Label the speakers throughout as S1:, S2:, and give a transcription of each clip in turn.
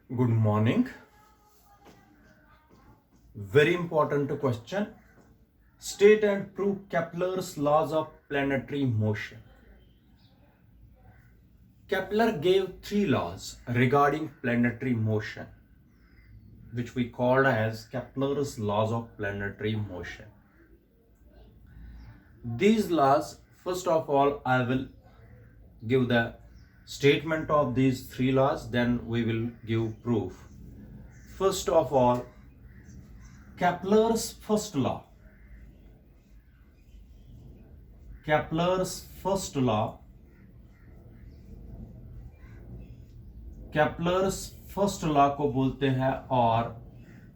S1: Good morning. Very important question. State and prove Kepler's laws of planetary motion. Kepler gave three laws regarding planetary motion, which we called as Kepler's laws of planetary motion. These laws, first of all, I will give the statement of these three laws, then we will give proof. First of all, Kepler's first law. Kepler's first law. Kepler's first law को बोलते हैं और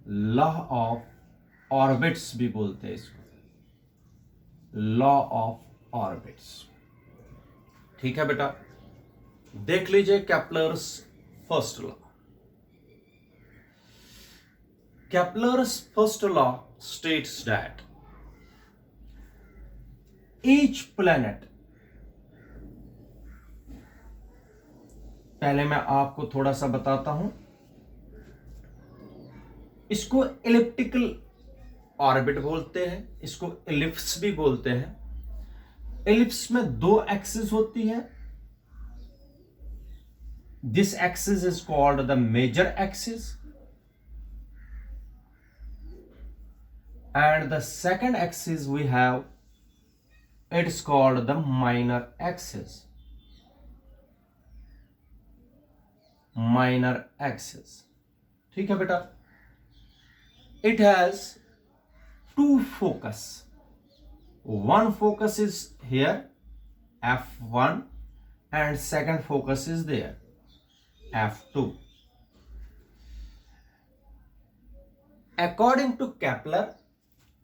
S1: law of orbits भी बोलते हैं इसको, law of orbits. ठीक है बेटा, देख लीजिए Kepler's first law. Kepler's first law states that each planet, पहले मैं आपको थोड़ा सा बताता हूं, इसको एलिप्टिकल ऑर्बिट बोलते हैं, इसको एलिप्स भी बोलते हैं। एलिप्स में दो एक्सिस होती है। This axis is called the major axis and the second axis we have, it's called the minor axis. Minor axis. ठीक है बेटा, it has two focus. One focus is here, F1, and second focus is there, F2. According to Kepler,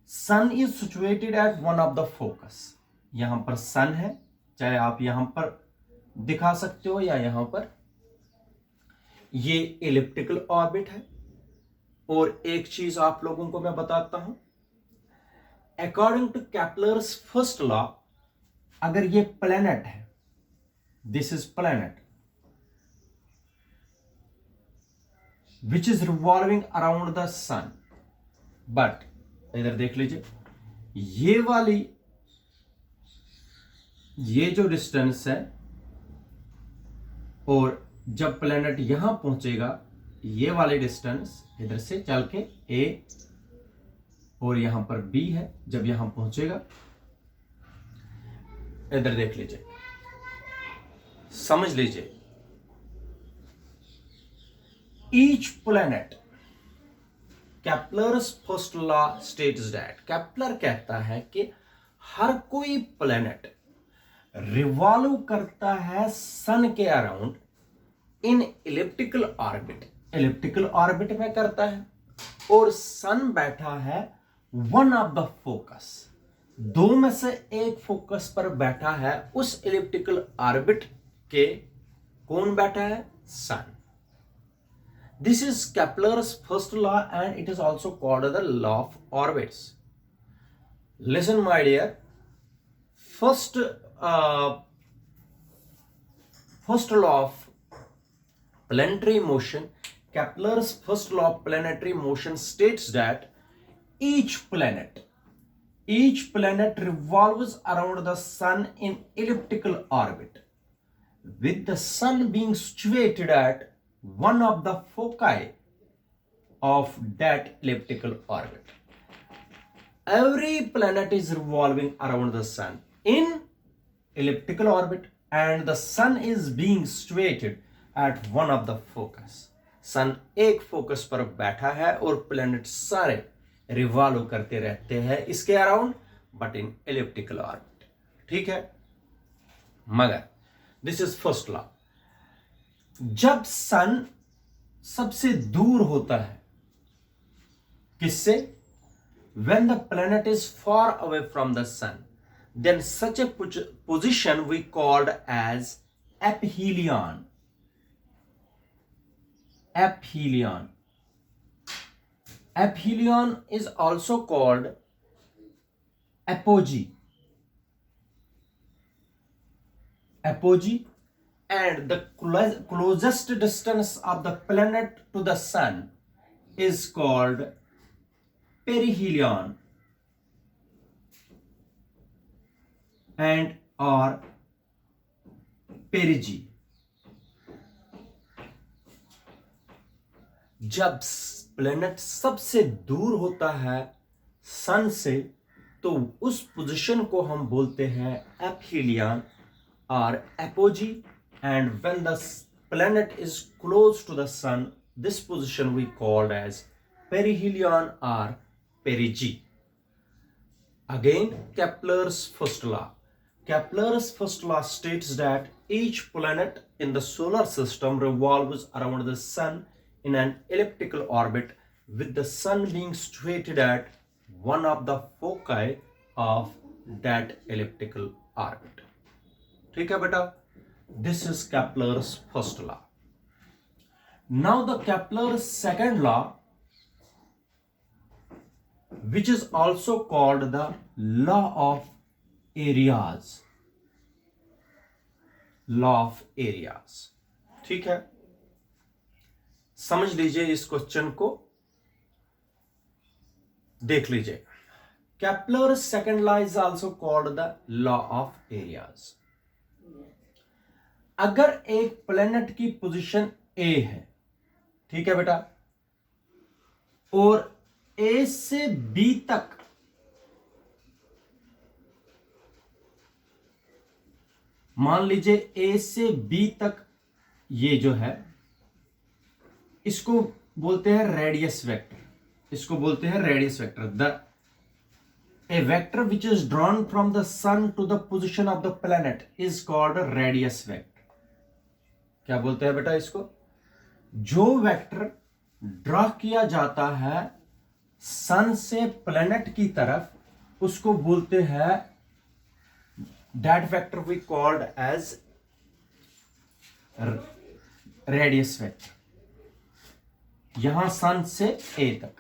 S1: sun is situated at one of the focus. यहां पर सन है, चाहे आप यहां पर दिखा सकते हो या यहां पर। ये एलिप्टिकल ऑर्बिट है। और एक चीज आप लोगों को मैं बताता हूं, according to Kepler's first law, अगर ये प्लैनेट है, this is planet which is revolving around the sun, but इधर देख लीजिए, ये वाली, ये जो डिस्टेंस है, और जब प्लैनेट यहां पहुंचेगा, ये वाली डिस्टेंस इधर से चल के ए और यहां पर बी है, जब यहां पहुंचेगा, इधर देख लीजिए, समझ लीजिए, each planet, Kepler's first law states that, Kepler कहता है कि हर कोई प्लैनेट रिवॉल्व करता है सन के around in elliptical orbit. Elliptical orbit में करता है और सन बैठा है वन ऑफ द फोकस, दो में से एक फोकस पर बैठा है। उस इलिप्टिकल ऑर्बिट के कौन बैठा है? सन। This is Kepler's first law and it is also called the law of orbits. Listen my dear, first law of planetary motion, Kepler's first law of planetary motion states that each planet revolves around the sun in elliptical orbit, with the sun being situated at one of the foci of that elliptical orbit. Every planet is revolving around the sun in elliptical orbit and the sun is being situated at one of the focus. सन एक focus पर बैठा है और planet सारे revolve करते रहते हैं इसके around, but in elliptical orbit. ठीक है, मगर दिस इज फर्स्ट लॉ। जब सन सबसे दूर होता है किससे? When the planet is far away from the sun, then such a position we called as aphelion. Aphelion. Aphelion is also called apogee. Apogee and the closest distance of the planet to the sun is called perihelion and or perigee. जब planet सबसे दूर होता है सन से तो उस position को हम बोलते हैं एपीलियन और apogee, and when the planet is close to the sun this position we called as perihelion or perigee. Again, Kepler's first law. Kepler's first law states that each planet in the solar system revolves around the sun in an elliptical orbit, with the sun being situated at one of the foci of that elliptical orbit. ठीक है बेटा? This is Kepler's first law. Now the Kepler's second law, which is also called the law of areas. Law of areas. ठीक है, समझ लीजिए इस question को, देख लीजिए. Kepler's second law is also called the law of areas. अगर एक प्लेनेट की पोजीशन A है, ठीक है बेटा, और A से B तक मान लीजिए A से B तक ये जो है इसको बोलते हैं रेडियस वेक्टर. इसको बोलते हैं radius vector. A vector which is drawn from the sun to the position of the planet is called a radius vector. क्या बोलते हैं बेटा इसको? जो वेक्टर ड्रॉ किया जाता है सन से प्लेनेट की तरफ उसको बोलते हैं, that vector we called as radius vector. यहां सन से A तक.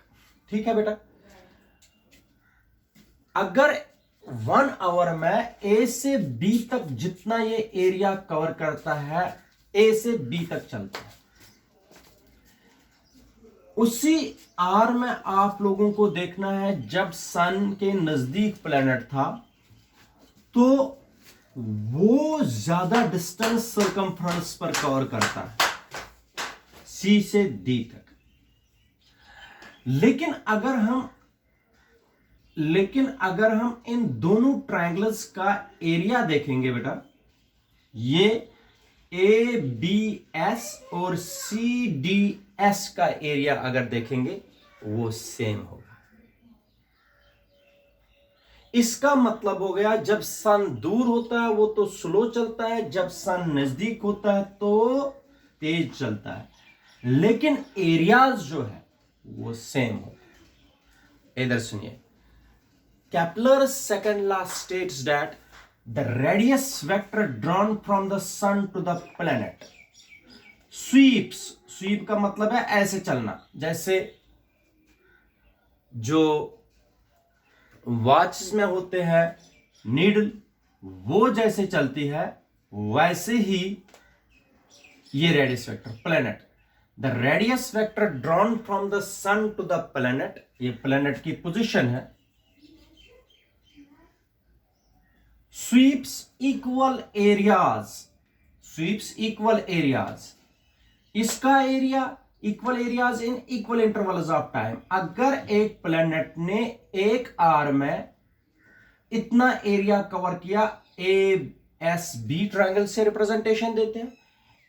S1: ठीक है बेटा, अगर 1 आवर में A से B तक जितना ये एरिया कवर करता है A से B तक चलता है, उसी आर में आप लोगों को देखना है जब सन के नजदीक प्लेनेट था तो वो ज्यादा डिस्टेंस सर्कमफ्रेंस पर कवर करता है C से D तक. लेकिन अगर हम इन दोनों ट्रायंगल्स का एरिया देखेंगे बेटा, ये ABS और CDS का एरिया अगर देखेंगे वो सेम होगा. इसका मतलब हो गया जब सन दूर होता है वो तो स्लो चलता है, जब सन नजदीक होता है तो तेज चलता है, लेकिन एरियाज जो है वो सेम होता है. इधर सुनिए, Kepler's second law states that the radius vector drawn from the sun to the planet sweeps. sweep का मतलब है ऐसे चलना, जैसे जो वॉचेस में होते हैं नीडल, वो जैसे चलती है वैसे ही ये radius vector planet. The radius vector drawn from the sun to the planet, ये प्लेनेट की पोजीशन है, sweeps equal areas. sweeps equal areas. इसका area equal areas in equal intervals of time. अगर एक प्लेनेट ने एक आर में इतना एरिया कवर किया, ASB ट्रायंगल से रिप्रेजेंटेशन देते हैं,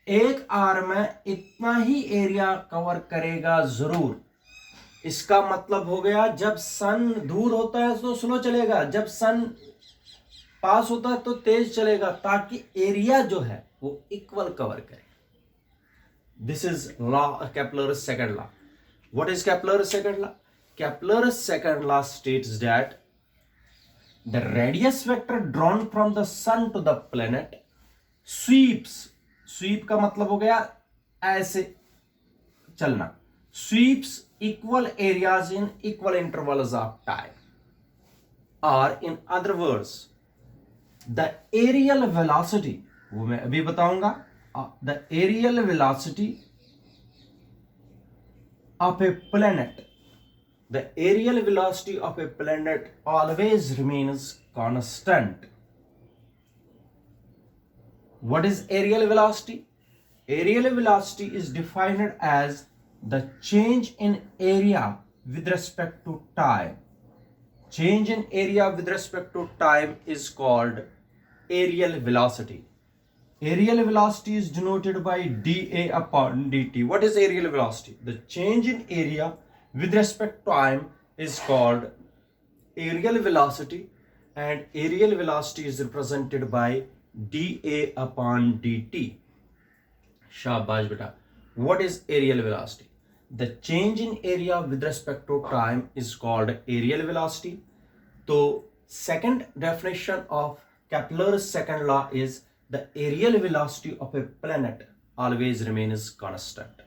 S1: एक आर में इतना ही एरिया कवर करेगा जरूर. इसका मतलब हो गया जब सन दूर होता है तो स्लो चलेगा, जब सन पास होता है तो तेज चलेगा, ताकि एरिया जो है वो इक्वल कवर करे. This is law, Kepler's second law. What is Kepler's second law? Kepler's second law states that the radius vector drawn from the sun to the planet sweeps. sweep का मतलब हो गया ऐसे चलना. sweeps equal areas in equal intervals of time. Or in other words, the aerial velocity, वो मैं अभी बताऊंगा, the aerial velocity of a planet, the aerial velocity of a planet always remains constant. What is aerial velocity? Aerial velocity is defined as the change in area with respect to time. Change in area with respect to time is called aerial velocity. Aerial velocity is denoted by dA upon dt. What is aerial velocity? The change in area with respect to time is called aerial velocity, and aerial velocity is represented by dA upon dt. Shabash beta. What is aerial velocity? The change in area with respect to time is called aerial velocity. So second definition of Kepler's second law is the aerial velocity of a planet always remains constant.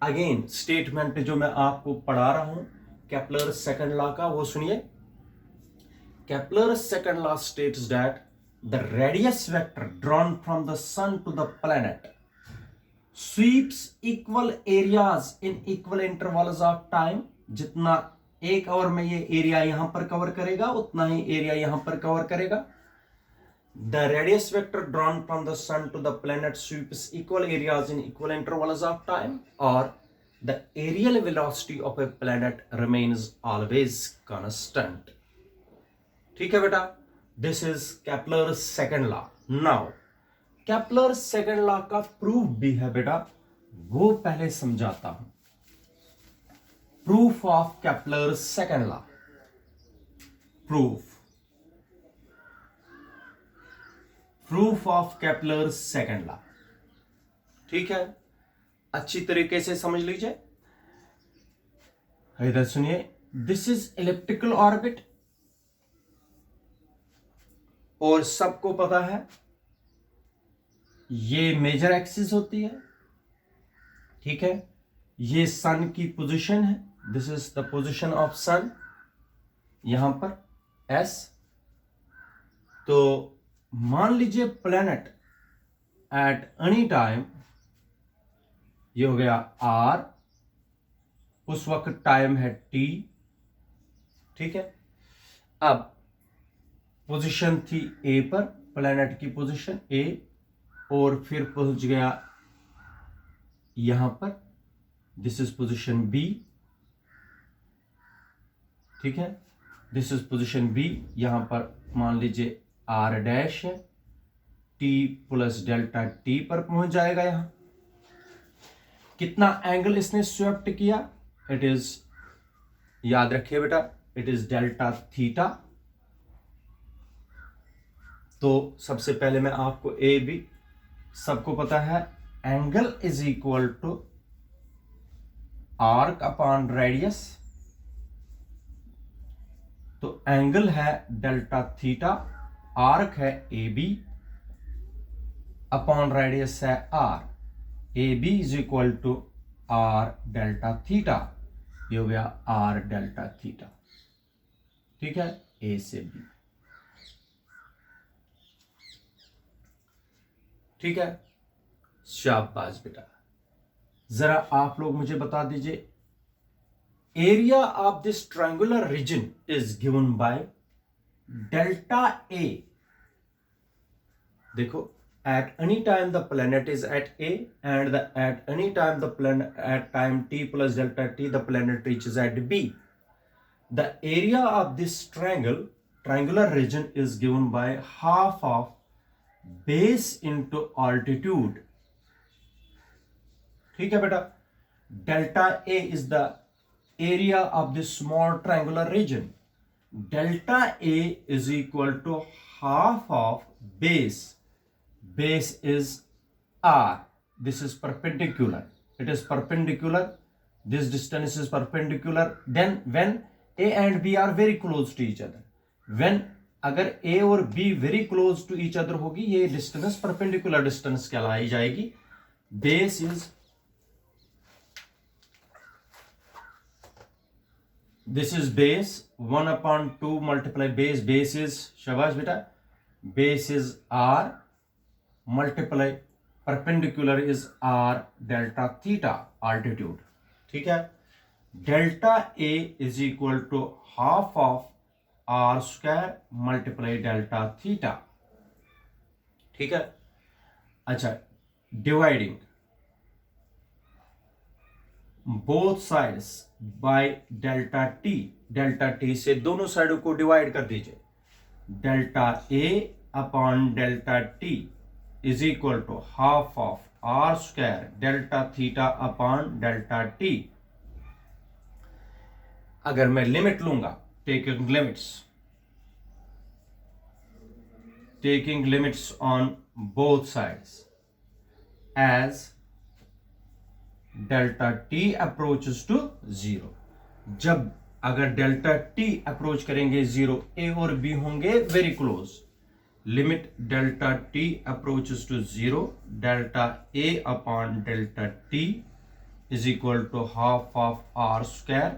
S1: Again statement जो मैं आपको पढ़ा रहा हूं Kepler's second law का, वो सुनिए. Kepler's second law states that the radius vector drawn from the sun to the planet sweeps equal areas in equal intervals of time. जितना एक आवर में ये एरिया यहां पर कवर करेगा उतना ही एरिया यहां पर कवर करेगा. The radius vector drawn from the sun to the planet sweeps equal areas in equal intervals of time, or the aerial velocity of a planet remains always constant. ठीक है बेटा, this is Kepler's second law. Now Kepler's second law का proof भी है बेटा, वो पहले समझाता हूं. Proof of Kepler's second law. Proof of Kepler's second law. ठीक है, अच्छी तरीके से समझ लीजिए. इधर सुनिए. This is elliptical orbit, और सबको पता है ये मेजर एक्सिस होती है. ठीक है, ये सन की पोजीशन है. This is the position of sun यहां पर एस. तो मान लीजिए प्लैनेट एट एनी टाइम, ये हो गया आर, उस वक्त टाइम है टी. ठीक है, अब पोजीशन थी ए पर, प्लैनेट की पोजीशन ए, और फिर पहुंच गया यहां पर. This is position B. ठीक है, दिस इज पोजीशन बी. यहां पर मान लीजिए आर डैश है, टी प्लस डेल्टा टी पर पहुंच जाएगा. यहां कितना एंगल इसने स्वेप्ट किया? इट इज, याद रखिए बेटा, इट इज डेल्टा थीटा. तो सबसे पहले मैं आपको ए बी सबको पता है, angle is equal to arc upon radius. तो एंगल है डेल्टा थीटा, आर्क है ए बी, अपॉन रेडियस है R. A B is equal to R delta theta. ये हो गया आर डेल्टा थीटा. ठीक है, ए से बी. ठीक है, शाबाश बेटा. जरा आप लोग मुझे बता दीजिए, area of this triangular region is given by delta A. देखो, at any time the planet is at A, and at any time the planet at time T plus delta T the planet reaches at B. The area of this triangular region is given by half of base into altitude. ठीक है बेटा, delta A is the area of this small triangular region. Delta A is equal to half of base. Base is R. This is perpendicular. It is perpendicular. This distance is perpendicular. Then when A and B are very close to each other, when अगर A और B very close to each other होगी, ये distance perpendicular distance कहलाई जाएगी. Base is, this is base 1/2 multiply base. Base is, शाबाश बेटा, base is R multiply perpendicular is r delta theta altitude, ठीक है। Delta a is equal to half of r square multiply delta theta, ठीक है। अच्छा, dividing both sides by delta T से दोनों साइडों को डिवाइड कर दीजिए। Delta a upon delta T is equal to half of r square delta theta upon delta T. अगर मैं लिमिट लूंगा, taking limits on both sides as delta T approaches to zero, जब अगर डेल्टा टी अप्रोच करेंगे zero, A और B होंगे very close. Limit delta T approaches to zero, delta A upon delta T is equal to half of R square.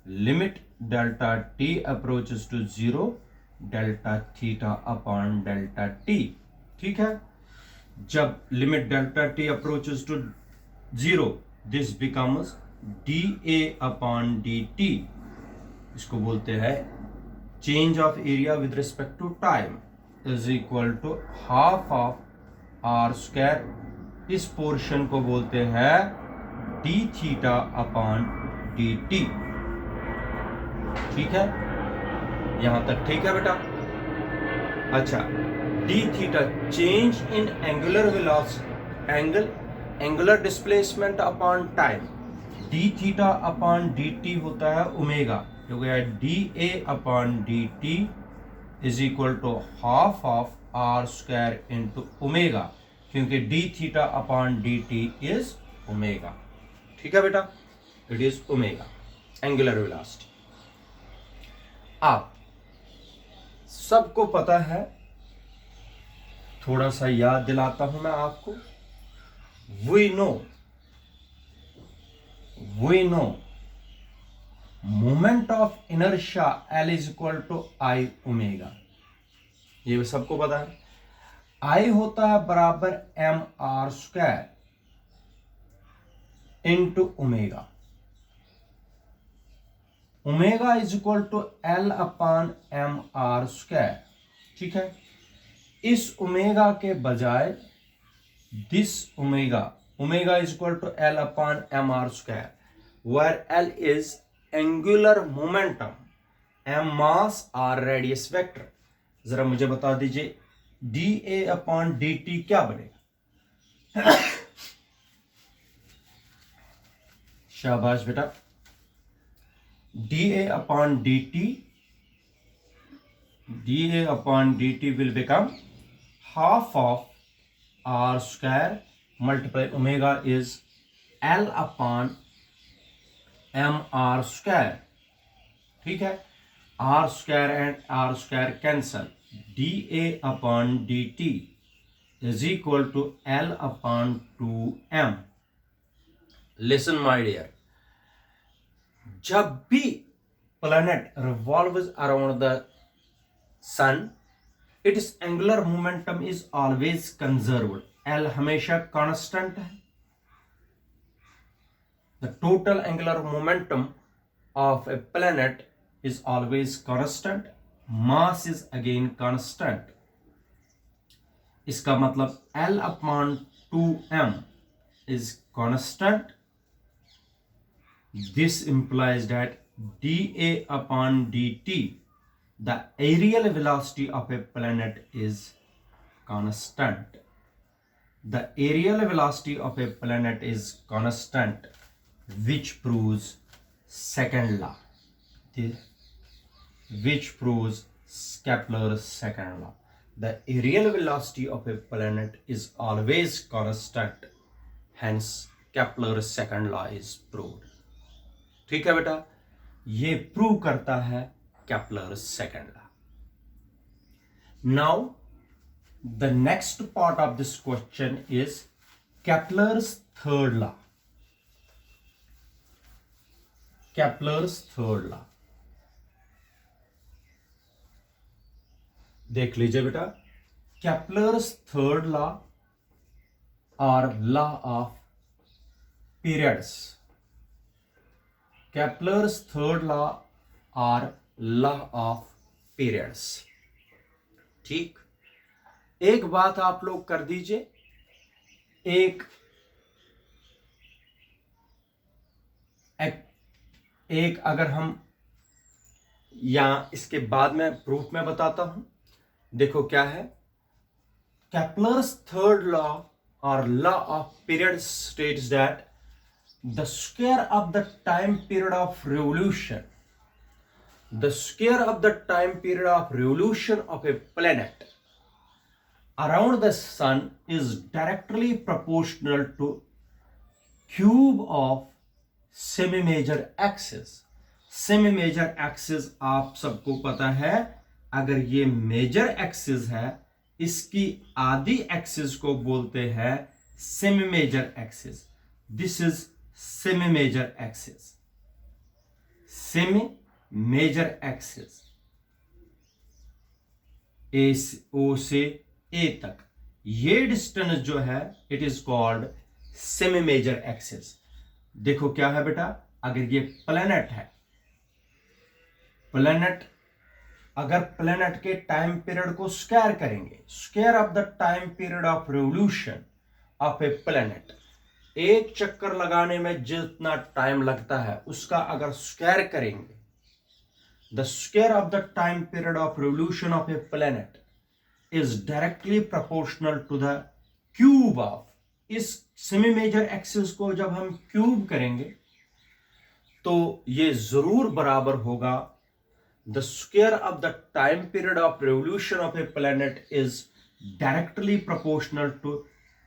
S1: Limit delta T approaches to zero, delta theta upon delta T, ठीक है। जब limit delta T approaches to zero, this becomes D A upon D T. इसको बोलते हैं change of area with respect to time is equal to half of R square. इस portion को बोलते हैं D theta upon D T, ठीक है। यहां तक ठीक है बेटा। अच्छा, D theta change in angular velocity, angular displacement upon time. D theta upon D T होता है ओमेगा, हो गया D A upon D T is equal to half of R square into omega, क्योंकि D theta upon D T is omega, ठीक है बेटा। It is omega angular velocity. आप सबको पता है, थोड़ा सा याद दिलाता हूं मैं आपको। We know moment of inertia L is equal to I omega, ये सबको पता है। आई होता है बराबर M R square into omega. Omega is equal to L upon M R square, ठीक है। इस ओमेगा के बजाय this omega is equal to L upon M R square, where L is angular momentum, M mass, R radius vector. जरा मुझे बता दीजिए D A upon D T क्या बनेगा? शाबाश बेटा। D A upon D T will become half of R square multiply omega is L upon M R square, ठीक है। R square and R square cancel, D A upon D T is equal to L upon 2m। Listen my dear, जब भी planet revolves around the sun, its angular momentum is always conserved. L हमेशा constant है। The total angular momentum of a planet is always constant. Mass is again constant. इसका मतलब L upon 2m is constant. This implies that dA upon dt, the aerial velocity of a planet is constant. The aerial velocity of a planet is constant, which proves second law, which proves Kepler's second law. The aerial velocity of a planet is always constant, hence Kepler's second law is proved. ठीक है बेटा, ये prove करता है Kepler's second law. Now the next part of this question is Kepler's third law. Kepler's third law देख लीजिए बेटा। Kepler's third law or law of periods. Kepler's third law or law of periods. ठीक, एक बात आप लोग कर दीजिए, एक अगर हम या इसके बाद में प्रूफ में बताता हूं। देखो क्या है, Kepler's third law or law of periods states that the square of the time period of revolution of a planet around the sun is directly proportional to cube of semi-major axis. Semi-major axis आप सबको पता है, अगर ये major axis है, इसकी आधी axis को बोलते हैं semi major axis. This is semi major axis. Semi major axis O से ए तक, ये डिस्टेंस जो है it is called semi major axis. देखो क्या है बेटा, अगर ये प्लैनेट है, अगर प्लैनेट के टाइम पीरियड को स्क्वायर करेंगे, square of the time period of revolution of a planet, एक चक्कर लगाने में जितना टाइम लगता है उसका अगर स्क्वायर करेंगे, the square of the time period of revolution of a planet is directly proportional to the cube of. इस सेमी मेजर एक्सिस को जब हम क्यूब करेंगे तो ये जरूर बराबर होगा, the square of the time period of revolution of a planet is directly proportional to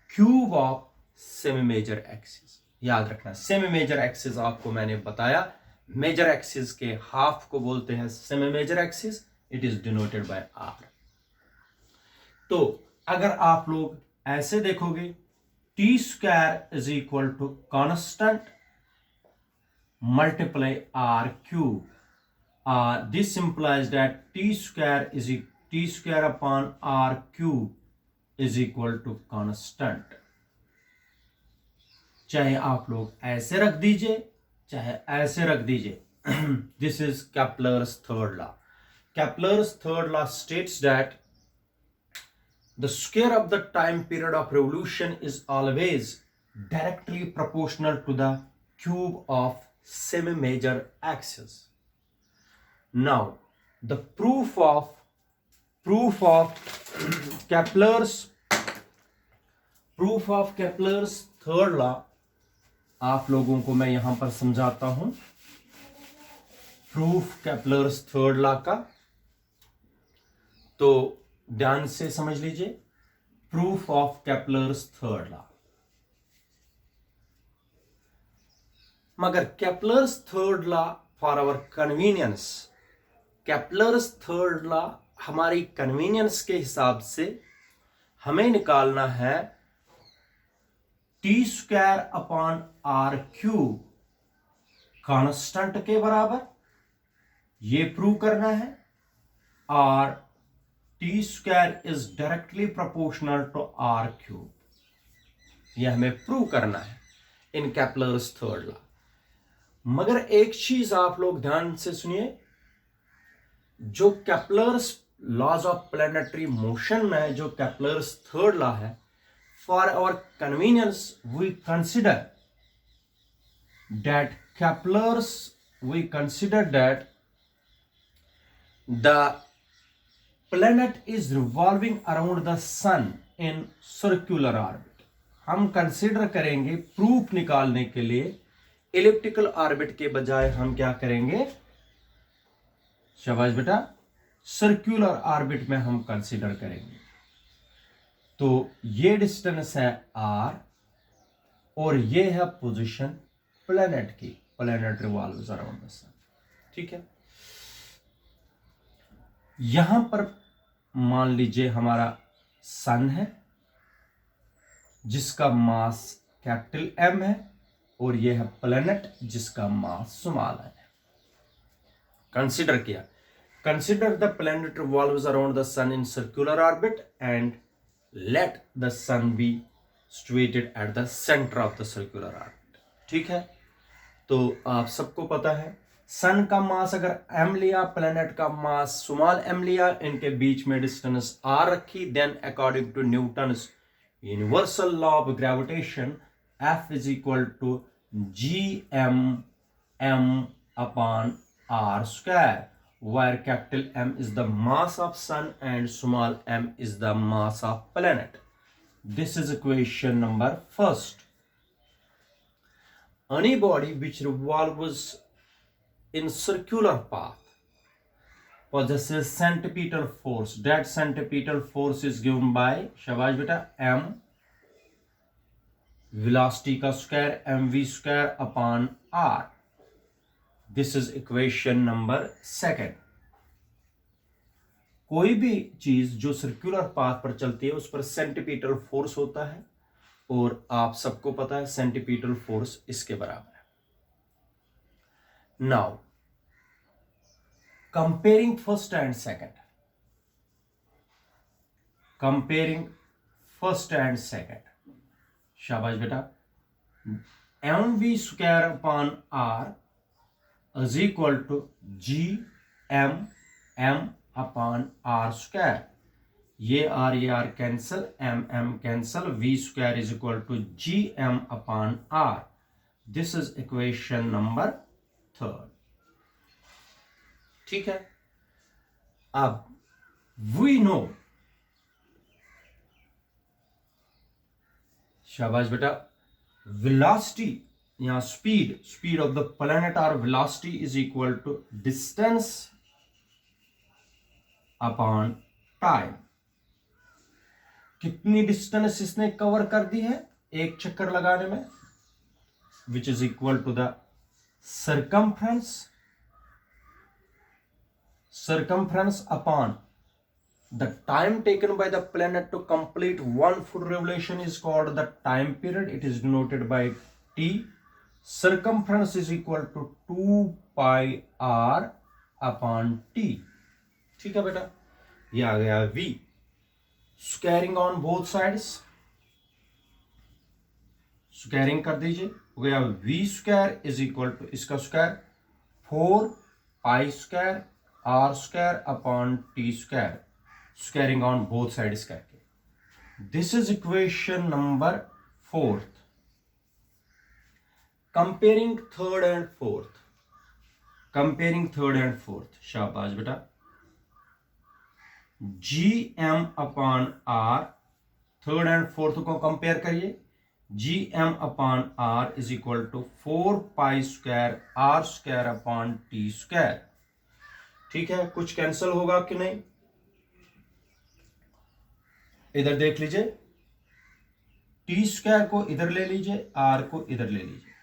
S1: cube of semi major axis. याद रखना, सेमी मेजर एक्सिस आपको मैंने बताया, मेजर एक्सिस के हाफ को बोलते हैं semi major axis. It is denoted by R. तो अगर आप लोग ऐसे देखोगे, T square is equal to constant multiply R cube. This implies that t square upon r cube is equal to constant. चाहे आप लोग ऐसे रख दीजिए, चाहे ऐसे रख दीजिए. This is Kepler's third law. Kepler's third law states that the square of the time period of revolution is always directly proportional to the cube of semi-major axis. Now, the proof of Kepler's third law आप लोगों को मैं यहां पर समझाता हूं. Proof Kepler's third law का, तो ध्यान से समझ लीजिए. Proof of Kepler's third law. मगर Kepler's third law for our convenience, Kepler's third law हमारी कन्वीनियंस के हिसाब से हमें निकालना है T square upon R cube constant के बराबर, ये प्रूव करना है. और T square is directly proportional to R cube, यह हमें प्रूव करना है इन Kepler's थर्ड लॉ. मगर एक चीज आप लोग ध्यान से सुनिए, जो Kepler's laws of planetary motion में जो Kepler's थर्ड लॉ है, for our convenience we consider that the planet is revolving around the sun in circular orbit. हम कंसिडर करेंगे प्रूफ निकालने के लिए इलिप्टिकल ऑर्बिट के बजाय हम क्या करेंगे, शाबाश बेटा, सर्कुलर ऑर्बिट में हम कंसीडर करेंगे. तो ये डिस्टेंस है r और ये है पोजीशन प्लैनेट की. प्लैनेट रिवॉल्व्स अराउंड द सन. ठीक है, यहां पर मान लीजिए हमारा सन है जिसका मास कैपिटल M है, और यह है प्लैनेट जिसका मास स्मॉल है. कंसीडर किया. Consider the planet revolves around the sun in circular orbit and let the sun be situated at the center of the circular orbit. ठीक है, तो आप सबको पता है सन का मास अगर m लिया, प्लेनेट का मास स्मॉल m लिया, इनके बीच में डिस्टेंस r रखी, then according to Newton's universal law of gravitation F is equal to gm m upon r square, where capital M is the mass of sun and small m is the mass of planet. This is equation number first. Any body which revolves in circular path possesses centripetal force. That centripetal force is given by, शाबाश बेटा, m velocity का square mv square upon r. This is equation number second. कोई भी चीज जो circular path पर चलती है उस पर सेंटीपीटल फोर्स होता है, और आप सबको पता है सेंटीपीटल फोर्स इसके बराबर है. Now comparing first and second, comparing first and second, शाबाश बेटा, M V square upon R is equal to G M M upon R square. ये R cancel, M cancel, V square is equal to G M upon R. This is equation number third. ठीक है, अब we know, शाबाश बेटा, velocity या speed of the planet और velocity is equal to distance upon time. कितनी distance इसने cover कर दी है एक चक्कर लगाने में, which is equal to the circumference upon the time taken by the planet to complete one full revolution is called the time period. It is denoted by t. Circumference is equal to 2 pi r upon t. ठीक है बेटा, ये आ गया v. Squaring on both sides, squaring कर दीजिए, हो गया v square is equal to इसका square 4 pi square R square upon T square, squaring on both sides करके. This is equation number fourth. Comparing third and fourth, comparing third and fourth, शाबाश बेटा, G M upon R, third and fourth को compare करिए. G M upon R is equal to 4 pi square R square upon T square. ठीक है, कुछ cancel होगा कि नहीं, इधर देख लीजिए, टी स्क्वायर को इधर ले लीजिए, आर को इधर ले लीजिए,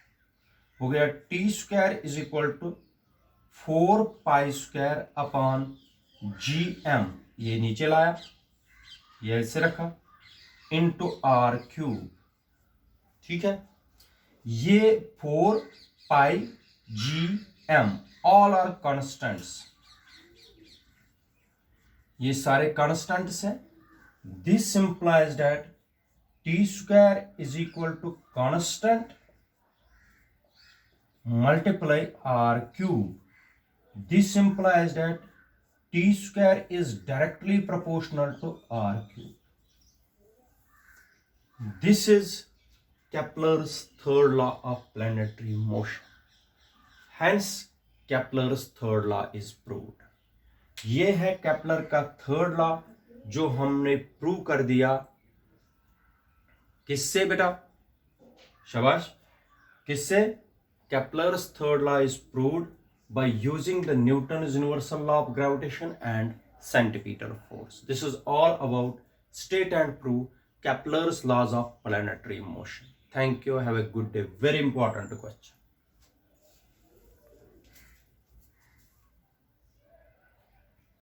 S1: हो गया T square is equal to 4 pi square upon G M, ये नीचे लाया, ये ऐसे रखा, इंटू आर क्यूब. ठीक है, ये 4 pi G M all are constants, ये सारे कॉन्स्टेंट्स हैं. This implies that T square is equal to constant multiply R cube. This implies that T square is directly proportional to R cube. This is Kepler's third law of planetary motion. Hence, Kepler's third law is proved. ये है Kepler का third law जो हमने prove कर दिया. किससे बेटा, शाबाश, किससे? Kepler's third law is proved by using the Newton's universal law of gravitation and centripetal force. This is all about state and prove Kepler's laws of planetary motion. Thank you. Have a good day. Very important question.